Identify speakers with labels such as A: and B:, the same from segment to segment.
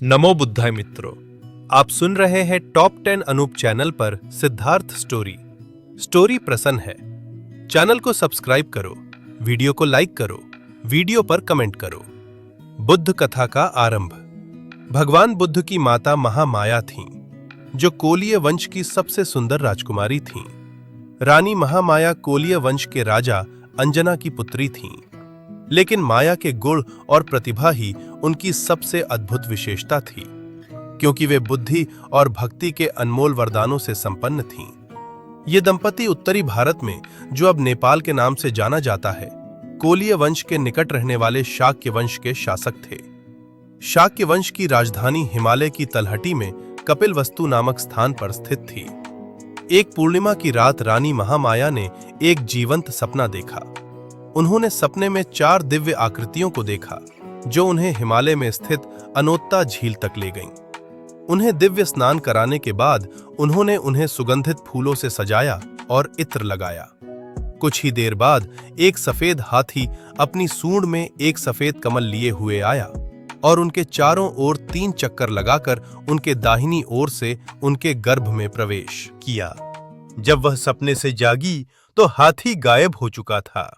A: नमो बुद्धाय मित्रों, आप सुन रहे हैं टॉप 10 अनूप चैनल पर सिद्धार्थ स्टोरी प्रसन्न है। चैनल को सब्सक्राइब करो, वीडियो को लाइक करो, वीडियो पर कमेंट करो। बुद्ध कथा का आरंभ। भगवान बुद्ध की माता महामाया थीं, जो कोलीय वंश की सबसे सुंदर राजकुमारी थीं। रानी महामाया कोलीय वंश के राजा अंजना की पुत्री थीं, लेकिन माया के गुण और प्रतिभा ही उनकी सबसे अद्भुत विशेषता थी, क्योंकि वे बुद्धि और भक्ति के अनमोल वरदानों से संपन्न थीं। ये दंपति उत्तरी भारत में, जो अब नेपाल के नाम से जाना जाता है, कोलीय वंश के निकट रहने वाले शाक्य वंश के शासक थे। शाक्य वंश की राजधानी हिमालय की तलहटी में कपिलवस्तु नामक स्थान पर स्थित थी। एक पूर्णिमा की रात रानी महामाया ने एक जीवंत सपना देखा। उन्होंने सपने में 4 दिव्य आकृतियों को देखा, जो उन्हें हिमालय में स्थित अनोत्ता झील तक ले गईं। उन्हें दिव्य स्नान कराने के बाद उन्होंने उन्हें सुगंधित फूलों से सजाया और इत्र लगाया। कुछ ही देर बाद एक सफेद हाथी अपनी सूंड में एक सफेद कमल लिए हुए आया और उनके चारों ओर 3 चक्कर लगाकर उनके दाहिनी ओर से उनके गर्भ में प्रवेश किया। जब वह सपने से जागी तो हाथी गायब हो चुका था।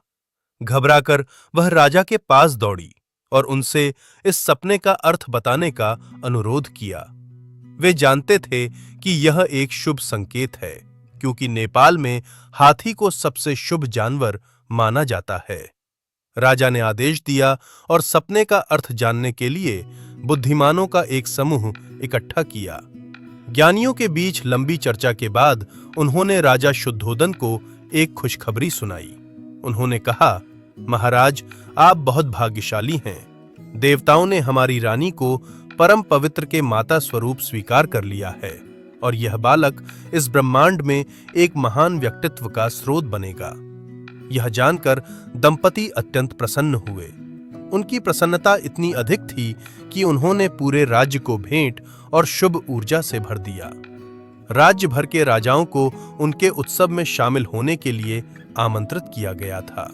A: घबराकर वह राजा के पास दौड़ी और उनसे इस सपने का अर्थ बताने का अनुरोध किया। वे जानते थे कि यह एक शुभ संकेत है, क्योंकि नेपाल में हाथी को सबसे शुभ जानवर माना जाता है। राजा ने आदेश दिया और सपने का अर्थ जानने के लिए बुद्धिमानों का एक समूह इकट्ठा किया। ज्ञानियों के बीच लंबी चर्चा के बाद उन्होंने राजा शुद्धोदन को एक खुशखबरी सुनाई। उन्होंने कहा, महाराज, आप बहुत भाग्यशाली हैं। देवताओं ने हमारी रानी को परम पवित्र के माता स्वरूप स्वीकार कर लिया है और यह बालक इस ब्रह्मांड में एक महान व्यक्तित्व का स्रोत बनेगा। यह जानकर दंपति अत्यंत प्रसन्न हुए। उनकी प्रसन्नता इतनी अधिक थी कि उन्होंने पूरे राज्य को भेंट और शुभ ऊर्जा से भर दिया। राज्य भर के राजाओं को उनके उत्सव में शामिल होने के लिए आमंत्रित किया गया था।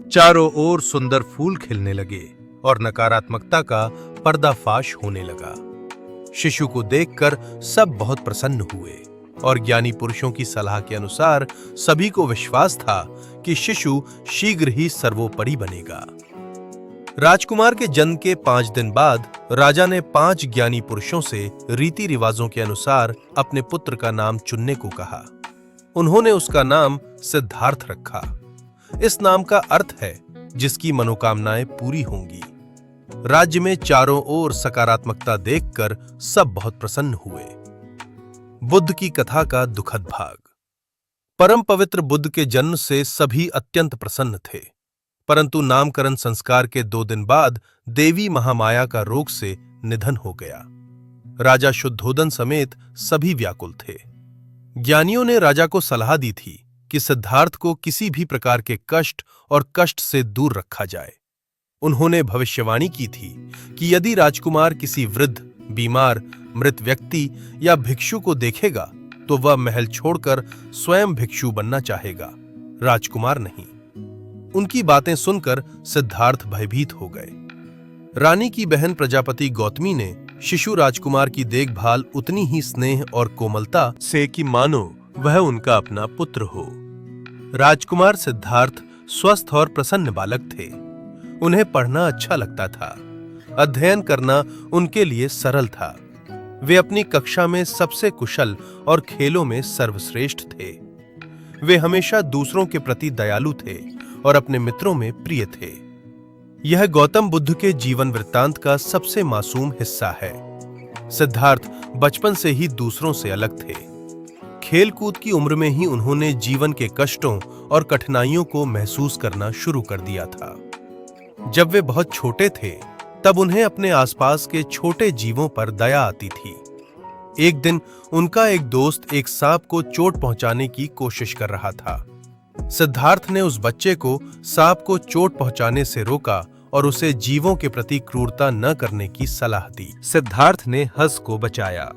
A: चारों ओर सुंदर फूल खिलने लगे और नकारात्मकता का पर्दाफाश होने लगा। शिशु को देखकर सब बहुत प्रसन्न हुए और ज्ञानी पुरुषों की सलाह के अनुसार सभी को विश्वास था कि शिशु शीघ्र ही सर्वोपरि बनेगा। राजकुमार के जन्म के 5 दिन बाद राजा ने 5 ज्ञानी पुरुषों से रीति रिवाजों के अनुसार अपने पुत्र का नाम चुनने को कहा। उन्होंने उसका नाम सिद्धार्थ रखा। इस नाम का अर्थ है जिसकी मनोकामनाएं पूरी होंगी। राज्य में चारों ओर सकारात्मकता देखकर सब बहुत प्रसन्न हुए। बुद्ध की कथा का दुखद भाग। परम पवित्र बुद्ध के जन्म से सभी अत्यंत प्रसन्न थे, परंतु नामकरण संस्कार के 2 दिन बाद देवी महामाया का रोग से निधन हो गया। राजा शुद्धोदन समेत सभी व्याकुल थे। ज्ञानियों ने राजा को सलाह दी थी कि सिद्धार्थ को किसी भी प्रकार के कष्ट और कष्ट से दूर रखा जाए। उन्होंने भविष्यवाणी की थी कि यदि राजकुमार किसी वृद्ध, बीमार, मृत व्यक्ति या भिक्षु को देखेगा तो वह महल छोड़कर स्वयं भिक्षु बनना चाहेगा, राजकुमार नहीं। उनकी बातें सुनकर सिद्धार्थ भयभीत हो गए। रानी की बहन प्रजापति गौतमी ने शिशु राजकुमार की देखभाल उतनी ही स्नेह और कोमलता से कि मानो वह उनका अपना पुत्र हो। राजकुमार सिद्धार्थ स्वस्थ और प्रसन्न बालक थे। उन्हें पढ़ना अच्छा लगता था। अध्ययन करना उनके लिए सरल था। वे अपनी कक्षा में सबसे कुशल और खेलों में सर्वश्रेष्ठ थे। वे हमेशा दूसरों के प्रति दयालु थे और अपने मित्रों में प्रिय थे। यह गौतम बुद्ध के जीवन वृत्तांत का सबसे मासूम हिस्सा है। सिद्धार्थ बचपन से ही दूसरों से अलग थे। खेलकूद की उम्र में ही उन्होंने जीवन के कष्टों और कठिनाइयों को महसूस करना शुरू कर दिया था। जब वे बहुत छोटे थे, तब उन्हें अपने आसपास के छोटे जीवों पर दया आती थी। एक दिन उनका एक दोस्त एक सांप को चोट पहुंचाने की कोशिश कर रहा था। सिद्धार्थ ने उस बच्चे को सांप को चोट पहुंचाने से रोका और उसे जीवों के प्रति क्रूरता न करने की सलाह दी। सिद्धार्थ ने हंस को बचाया।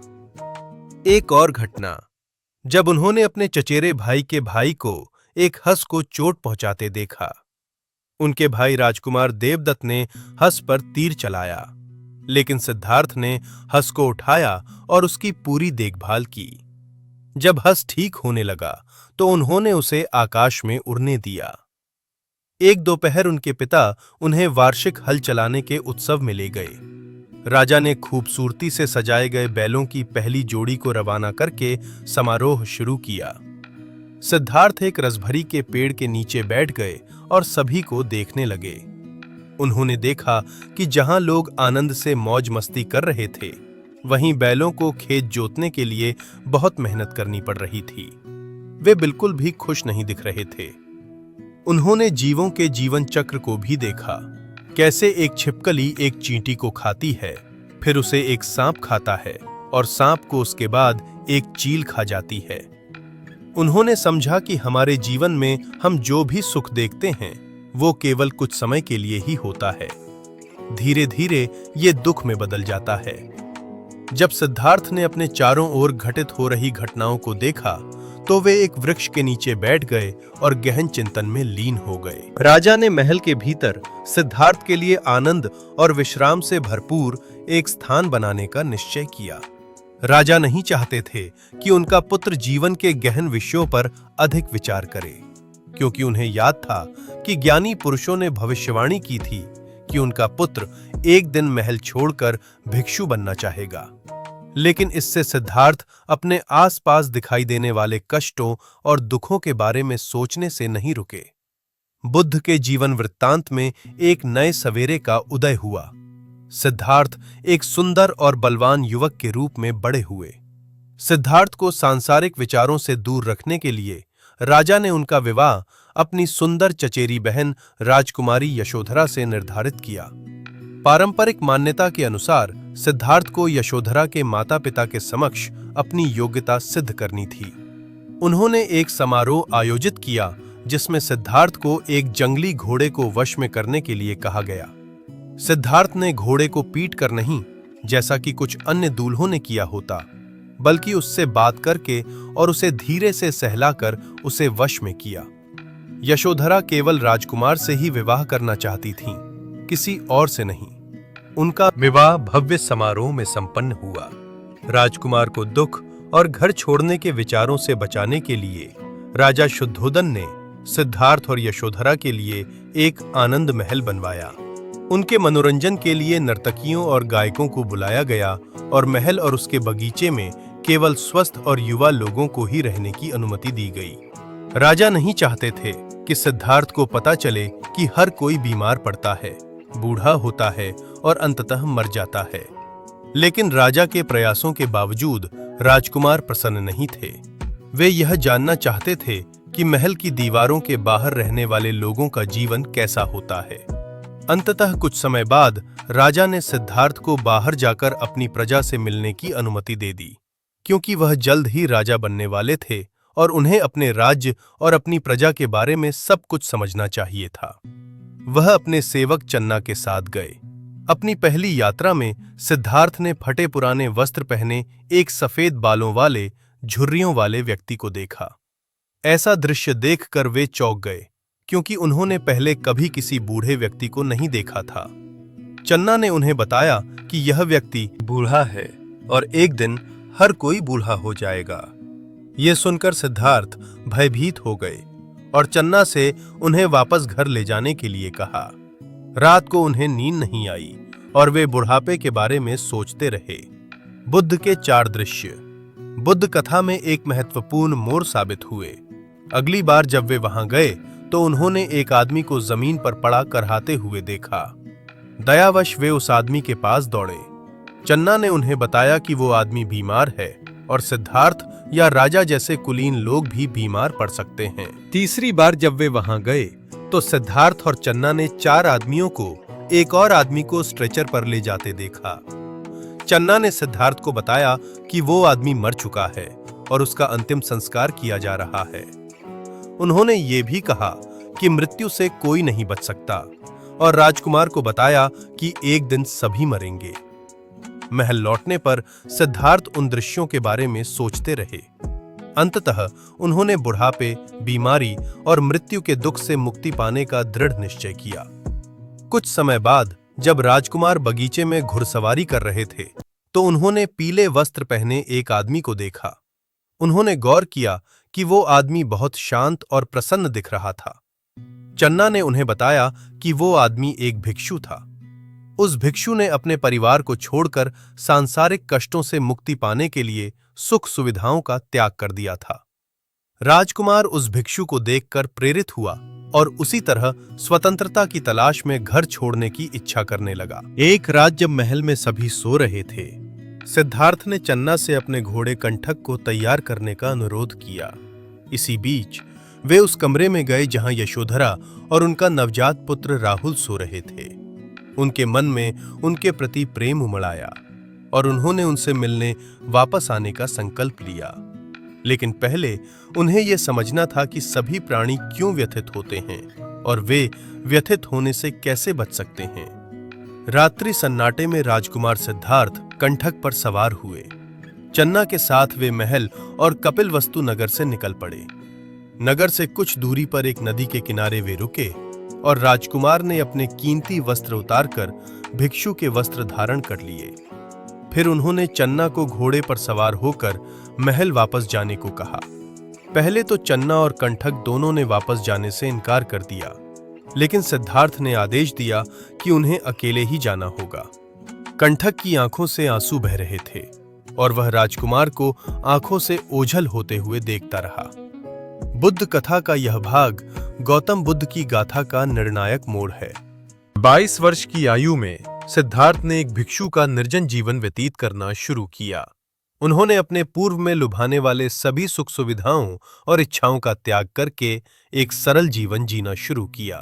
A: एक और घटना। जब उन्होंने अपने चचेरे भाई के भाई को एक हंस को चोट पहुंचाते देखा, उनके भाई राजकुमार देवदत्त ने हंस पर तीर चलाया। लेकिन सिद्धार्थ ने हंस को उठाया और उसकी पूरी देखभाल की। जब हंस ठीक होने लगा तो उन्होंने उसे आकाश में उड़ने दिया। एक दोपहर उनके पिता उन्हें वार्षिक हल चलाने के उत्सव में ले गए। राजा ने खूबसूरती से सजाए गए बैलों की पहली जोड़ी को रवाना करके समारोह शुरू किया। सिद्धार्थ एक रसभरी के पेड़ के नीचे बैठ गए और सभी को देखने लगे। उन्होंने देखा कि जहां लोग आनंद से मौज मस्ती कर रहे थे, वहीं बैलों को खेत जोतने के लिए बहुत मेहनत करनी पड़ रही थी। वे बिल्कुल भी खुश नहीं दिख रहे थे। उन्होंने जीवों के जीवन चक्र को भी देखा, कैसे एक छिपकली एक चींटी को खाती है, फिर उसे एक सांप खाता है और सांप को उसके बाद एक चील खा जाती है। उन्होंने समझा कि हमारे जीवन में हम जो भी सुख देखते हैं वो केवल कुछ समय के लिए ही होता है। धीरे धीरे ये दुख में बदल जाता है। जब सिद्धार्थ ने अपने चारों ओर घटित हो रही घटनाओं को देखा तो वे एक वृक्ष के नीचे बैठ गए और गहन चिंतन में लीन हो गए। राजा ने महल के भीतर सिद्धार्थ के लिए आनंद और विश्राम से भरपूर एक स्थान बनाने का निश्चय किया। राजा नहीं चाहते थे कि उनका पुत्र जीवन के गहन विषयों पर अधिक विचार करे, क्योंकि उन्हें याद था कि ज्ञानी पुरुषों ने भविष्यवाणी की थी कि उनका पुत्र एक दिन महल छोड़कर भिक्षु बनना चाहेगा। लेकिन इससे सिद्धार्थ अपने आसपास दिखाई देने वाले कष्टों और दुखों के बारे में सोचने से नहीं रुके। बुद्ध के जीवन वृत्तांत में एक नए सवेरे का उदय हुआ। सिद्धार्थ एक सुंदर और बलवान युवक के रूप में बड़े हुए। सिद्धार्थ को सांसारिक विचारों से दूर रखने के लिए राजा ने उनका विवाह अपनी सुंदर चचेरी बहन राजकुमारी यशोधरा से निर्धारित किया। पारंपरिक मान्यता के अनुसार सिद्धार्थ को यशोधरा के माता-पिता के समक्ष अपनी योग्यता सिद्ध करनी थी। उन्होंने एक समारोह आयोजित किया जिसमें सिद्धार्थ को एक जंगली घोड़े को वश में करने के लिए कहा गया। सिद्धार्थ ने घोड़े को पीट कर नहीं, जैसा कि कुछ अन्य दूल्हों ने किया होता, बल्कि उससे बात करके और उसे धीरे से सहलाकर उसे वश में किया। यशोधरा केवल राजकुमार से ही विवाह करना चाहती थीं, किसी और से नहीं। उनका विवाह भव्य समारोह में संपन्न हुआ। राजकुमार को दुख और घर छोड़ने के विचारों से बचाने के लिए राजा शुद्धोदन ने सिद्धार्थ और यशोधरा के लिए एक आनंद महल बनवाया। उनके मनोरंजन के लिए नर्तकियों और गायकों को बुलाया गया और महल और उसके बगीचे में केवल स्वस्थ और युवा लोगों को ही रहने की अनुमति दी गई। राजा नहीं चाहते थे कि सिद्धार्थ को पता चले कि हर कोई बीमार पड़ता है, बूढ़ा होता है और अंततः मर जाता है। लेकिन राजा के प्रयासों के बावजूद राजकुमार प्रसन्न नहीं थे। वे यह जानना चाहते थे कि महल की दीवारों के बाहर रहने वाले लोगों का जीवन कैसा होता है। अंततः कुछ समय बाद राजा ने सिद्धार्थ को बाहर जाकर अपनी प्रजा से मिलने की अनुमति दे दी, क्योंकि वह जल्द ही राजा बनने वाले थे और उन्हें अपने राज्य और अपनी प्रजा के बारे में सब कुछ समझना चाहिए था। वह अपने सेवक चन्ना के साथ गए। अपनी पहली यात्रा में सिद्धार्थ ने फटे पुराने वस्त्र पहने एक सफेद बालों वाले झुर्रियों वाले व्यक्ति को देखा। ऐसा दृश्य देखकर वे चौंक गए, क्योंकि उन्होंने पहले कभी किसी बूढ़े व्यक्ति को नहीं देखा था। चन्ना ने उन्हें बताया कि यह व्यक्ति बूढ़ा है और एक दिन हर कोई बूढ़ा हो जाएगा। ये सुनकर सिद्धार्थ भयभीत हो गए और चन्ना से उन्हें वापस घर ले जाने के लिए कहा। रात को उन्हें नींद नहीं आई और वे बुढ़ापे के बारे में सोचते रहे। बुद्ध के 4 दृश्य बुद्ध कथा में एक महत्वपूर्ण मोड़ साबित हुए। अगली बार जब वे वहां गए तो उन्होंने एक आदमी को जमीन पर पड़ा करहाते हुए देखा। दयावश वे उस आदमी के पास दौड़े। चन्ना ने उन्हें बताया कि वो आदमी बीमार है और सिद्धार्थ या राजा जैसे कुलीन लोग भी बीमार पड़ सकते हैं। तीसरी बार जब वे वहां गए तो सिद्धार्थ और चन्ना ने 4 आदमियों को एक और आदमी को स्ट्रेचर पर ले जाते देखा। चन्ना ने सिद्धार्थ को बताया कि वो आदमी मर चुका है और उसका अंतिम संस्कार किया जा रहा है। उन्होंने ये भी कहा कि मृत्यु से कोई नहीं बच सकता और राजकुमार को बताया कि एक दिन सभी मरेंगे। महल लौटने पर सिद्धार्थ उन दृश्यों के बारे में सोचते रहे। अंततः उन्होंने बुढ़ापे, बीमारी और मृत्यु के दुख से मुक्ति पाने का दृढ़ निश्चय किया। कुछ समय बाद जब राजकुमार बगीचे में घुड़सवारी कर रहे थे तो उन्होंने पीले वस्त्र पहने एक आदमी को देखा। उन्होंने गौर किया कि वो आदमी बहुत शांत और प्रसन्न दिख रहा था। चन्ना ने उन्हें बताया कि वो आदमी एक भिक्षु था। उस भिक्षु ने अपने परिवार को छोड़कर सांसारिक कष्टों से मुक्ति पाने के लिए सुख सुविधाओं का त्याग कर दिया था। राजकुमार उस भिक्षु को देखकर प्रेरित हुआ और उसी तरह स्वतंत्रता की तलाश में घर छोड़ने की इच्छा करने लगा। एक रात जब महल में सभी सो रहे थे, सिद्धार्थ ने चन्ना से अपने घोड़े कंठक को तैयार करने का अनुरोध किया। इसी बीच वे उस कमरे में गए जहां यशोधरा और उनका नवजात पुत्र राहुल सो रहे थे। उनके मन में उनके प्रति प्रेम उमड़ आया और उन्होंने उनसे मिलने वापस आने का संकल्प लिया। लेकिन पहले उन्हें यह समझना था कि सभी प्राणी क्यों व्यथित होते हैं और वे व्यथित होने से कैसे बच सकते हैं। रात्रि सन्नाटे में राजकुमार सिद्धार्थ कंठक पर सवार हुए। चन्ना के साथ वे महल और कपिलवस्तु नगर से निकल पड़े। नगर से कुछ दूरी पर एक नदी के किनारे वे रुके और राजकुमार ने अपने कीमती वस्त्र उतारकर भिक्षु के वस्त्र धारण कर लिए। फिर उन्होंने चन्ना को घोड़े पर सवार होकर महल वापस जाने को कहा। पहले तो चन्ना और कंठक दोनों ने वापस जाने से इनकार कर दिया, लेकिन सिद्धार्थ ने आदेश दिया कि उन्हें अकेले ही जाना होगा। कंठक की आंखों से आंसू बह रहे थे और वह राजकुमार को आंखों से ओझल होते हुए देखता रहा। बुद्ध कथा का यह भाग गौतम बुद्ध की गाथा का निर्णायक मोड़ है। 22 वर्ष की आयु में सिद्धार्थ ने एक भिक्षु का निर्जन जीवन व्यतीत करना शुरू किया। उन्होंने अपने पूर्व में लुभाने वाले सभी सुख सुविधाओं और इच्छाओं का त्याग करके एक सरल जीवन जीना शुरू किया।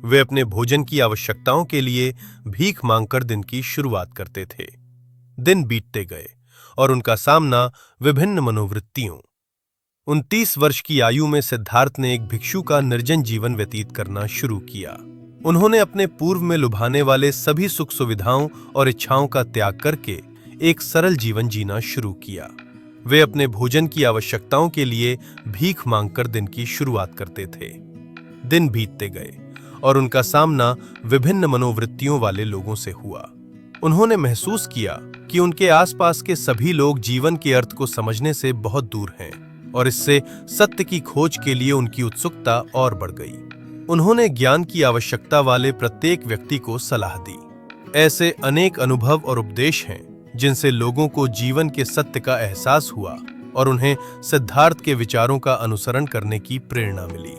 A: वे अपने भोजन की आवश्यकताओं के लिए भीख मांगकर दिन की शुरुआत करते थे। दिन बीतते गए और उनका सामना विभिन्न मनोवृत्तियों। 29 वर्ष की आयु में सिद्धार्थ ने एक भिक्षु का निर्जन जीवन व्यतीत करना शुरू किया। उन्होंने अपने पूर्व में लुभाने वाले सभी सुख सुविधाओं और इच्छाओं का त्याग करके एक सरल जीवन जीना शुरू किया। वे अपने भोजन की आवश्यकताओं के लिए भीख मांगकर दिन की शुरुआत करते थे। दिन बीतते गए और उनका सामना विभिन्न मनोवृत्तियों वाले लोगों से हुआ। उन्होंने महसूस किया कि उनके आसपास के सभी लोग जीवन के अर्थ को समझने से बहुत दूर हैं और इससे सत्य की खोज के लिए उनकी उत्सुकता और बढ़ गई। उन्होंने ज्ञान की आवश्यकता वाले प्रत्येक व्यक्ति को सलाह दी। ऐसे अनेक अनुभव और उपदेश हैं जिनसे लोगों को जीवन के सत्य का एहसास हुआ और उन्हें सिद्धार्थ के विचारों का अनुसरण करने की प्रेरणा मिली।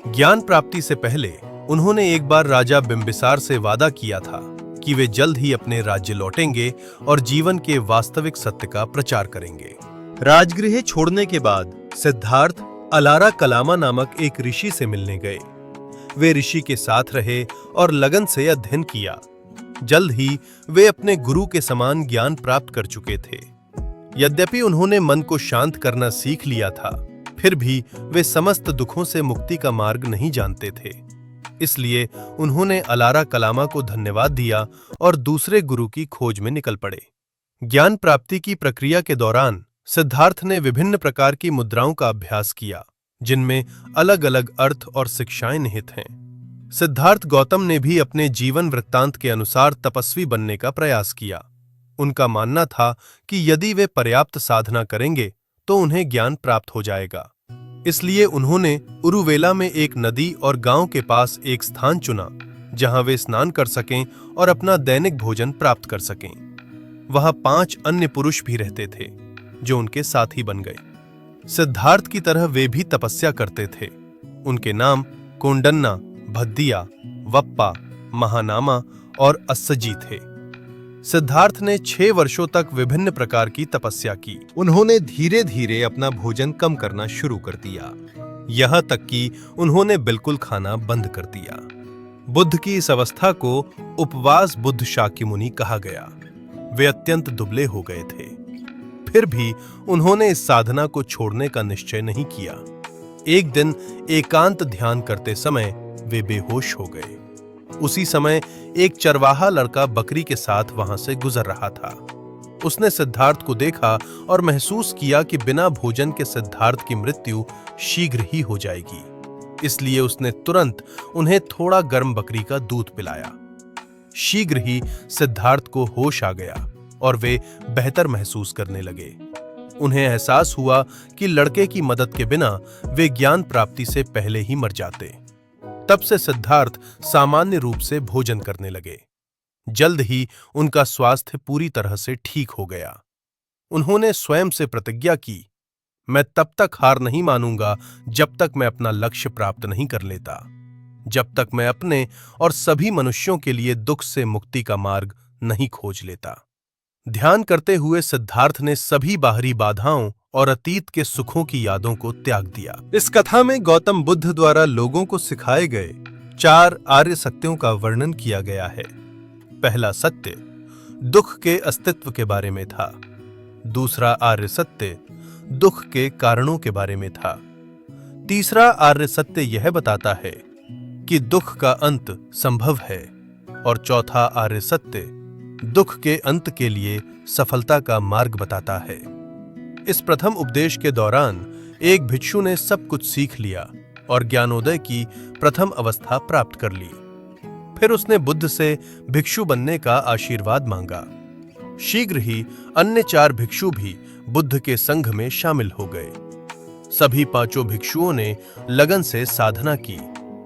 A: ज्ञान प्राप्ति से पहले उन्होंने एक बार राजा बिंबिसार से वादा किया था कि वे जल्द ही अपने राज्य लौटेंगे और जीवन के वास्तविक सत्य का प्रचार करेंगे। राजगृह छोड़ने के बाद सिद्धार्थ अलारा कलामा नामक एक ऋषि से मिलने गए। वे ऋषि के साथ रहे और लगन से अध्ययन किया। जल्द ही वे अपने गुरु के समान ज्ञान प्राप्त कर चुके थे। यद्यपि उन्होंने मन को शांत करना सीख लिया था, फिर भी वे समस्त दुखों से मुक्ति का मार्ग नहीं जानते थे। इसलिए उन्होंने अलारा कलामा को धन्यवाद दिया और दूसरे गुरु की खोज में निकल पड़े। ज्ञान प्राप्ति की प्रक्रिया के दौरान सिद्धार्थ ने विभिन्न प्रकार की मुद्राओं का अभ्यास किया, जिनमें अलग अलग अर्थ और शिक्षाएं निहित हैं। सिद्धार्थ गौतम ने भी अपने जीवन वृत्तांत के अनुसार तपस्वी बनने का प्रयास किया। उनका मानना था कि यदि वे पर्याप्त साधना करेंगे तो उन्हें ज्ञान प्राप्त हो जाएगा। इसलिए उन्होंने उरुवेला में एक नदी और गांव के पास एक स्थान चुना जहां वे स्नान कर सकें और अपना दैनिक भोजन प्राप्त कर सकें। वहां 5 अन्य पुरुष भी रहते थे जो उनके साथी बन गए। सिद्धार्थ की तरह वे भी तपस्या करते थे। उनके नाम कोंडन्ना, भद्दिया, वप्पा, महानामा और अस्सजी थे। सिद्धार्थ ने 6 वर्षों तक विभिन्न प्रकार की तपस्या की। उन्होंने धीरे धीरे अपना भोजन कम करना शुरू कर दिया, यहां तक कि उन्होंने बिल्कुल खाना बंद कर दिया। बुद्ध की इस अवस्था को उपवास बुद्ध शाक्यमुनि कहा गया। वे अत्यंत दुबले हो गए थे, फिर भी उन्होंने इस साधना को छोड़ने का निश्चय नहीं किया। एक दिन एकांत ध्यान करते समय वे बेहोश हो गए। उसी समय एक चरवाहा लड़का बकरी के साथ वहां से गुजर रहा था। उसने सिद्धार्थ को देखा और महसूस किया कि बिना भोजन के सिद्धार्थ की मृत्यु शीघ्र ही हो जाएगी। इसलिए उसने तुरंत उन्हें थोड़ा गर्म बकरी का दूध पिलाया। शीघ्र ही सिद्धार्थ को होश आ गया और वे बेहतर महसूस करने लगे। उन्हें एहसास हुआ कि लड़के की मदद के बिना वे ज्ञान प्राप्ति से पहले ही मर जाते। तब से सिद्धार्थ सामान्य रूप से भोजन करने लगे। जल्द ही उनका स्वास्थ्य पूरी तरह से ठीक हो गया। उन्होंने स्वयं से प्रतिज्ञा की, मैं तब तक हार नहीं मानूंगा जब तक मैं अपना लक्ष्य प्राप्त नहीं कर लेता, जब तक मैं अपने और सभी मनुष्यों के लिए दुख से मुक्ति का मार्ग नहीं खोज लेता। ध्यान करते हुए सिद्धार्थ ने सभी बाहरी बाधाओं और अतीत के सुखों की यादों को त्याग दिया। इस कथा में गौतम बुद्ध द्वारा लोगों को सिखाए गए 4 आर्य सत्यों का वर्णन किया गया है। पहला सत्य दुख के अस्तित्व के बारे में था। दूसरा आर्य सत्य दुख के कारणों के बारे में था। तीसरा आर्य सत्य यह बताता है कि दुख का अंत संभव है। और चौथा आर्य सत्य दुख के अंत के लिए सफलता का मार्ग बताता है। इस प्रथम उपदेश के दौरान एक भिक्षु ने सब कुछ सीख लिया और ज्ञानोदय की प्रथम अवस्था प्राप्त कर ली। फिर उसने बुद्ध से भिक्षु बनने का आशीर्वाद मांगा। शीघ्र ही अन्य 4 भिक्षु भी बुद्ध के संघ में शामिल हो गए। सभी 5 भिक्षुओं ने लगन से साधना की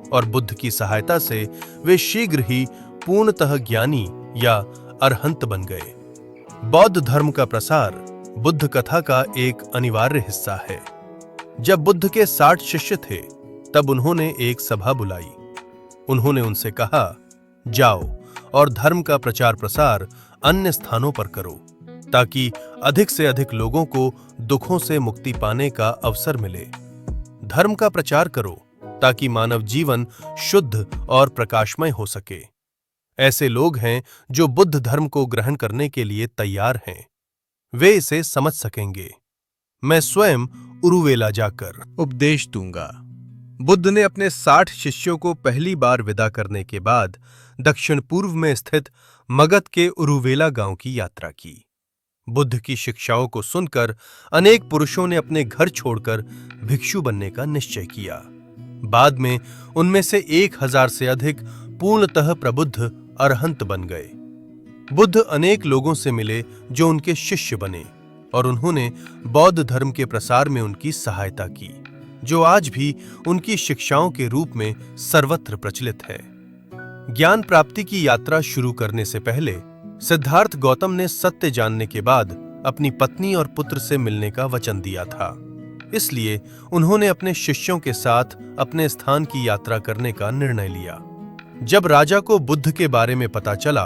A: और बुद्ध की सहायता से वे शीघ्र ही पूर्णतः ज्ञानी या अरहंत बन गए। बौद्ध धर्म का प्रसार बुद्ध कथा का एक अनिवार्य हिस्सा है। जब बुद्ध के 60 शिष्य थे, तब उन्होंने एक सभा बुलाई। उन्होंने उनसे कहा, जाओ और धर्म का प्रचार प्रसार अन्य स्थानों पर करो, ताकि अधिक से अधिक लोगों को दुखों से मुक्ति पाने का अवसर मिले। धर्म का प्रचार करो ताकि मानव जीवन शुद्ध और प्रकाशमय हो सके। ऐसे लोग हैं जो बुद्ध धर्म को ग्रहण करने के लिए तैयार हैं। वे इसे समझ सकेंगे। मैं स्वयं उरुवेला जाकर उपदेश दूंगा। बुद्ध ने अपने 60 शिष्यों को पहली बार विदा करने के बाद दक्षिण पूर्व में स्थित मगध के उरुवेला गांव की यात्रा की। बुद्ध की शिक्षाओं को सुनकर अनेक पुरुषों ने अपने घर छोड़कर भिक्षु बनने का निश्चय किया। बाद में उनमें से 1000 से अधिक पूर्णतः प्रबुद्ध अरहंत बन गए। बुद्ध अनेक लोगों से मिले जो उनके शिष्य बने और उन्होंने बौद्ध धर्म के प्रसार में उनकी सहायता की, जो आज भी उनकी शिक्षाओं के रूप में सर्वत्र प्रचलित है। ज्ञान प्राप्ति की यात्रा शुरू करने से पहले सिद्धार्थ गौतम ने सत्य जानने के बाद अपनी पत्नी और पुत्र से मिलने का वचन दिया था। इसलिए उन्होंने अपने शिष्यों के साथ अपने स्थान की यात्रा करने का निर्णय लिया। जब राजा को बुद्ध के बारे में पता चला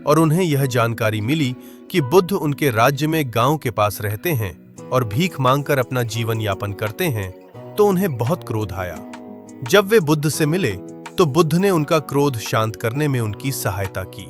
A: और उन्हें यह जानकारी मिली कि बुद्ध उनके राज्य में गांव के पास रहते हैं और भीख मांगकर अपना जीवन यापन करते हैं, तो उन्हें बहुत क्रोध आया। जब वे बुद्ध से मिले तो बुद्ध ने उनका क्रोध शांत करने में उनकी सहायता की।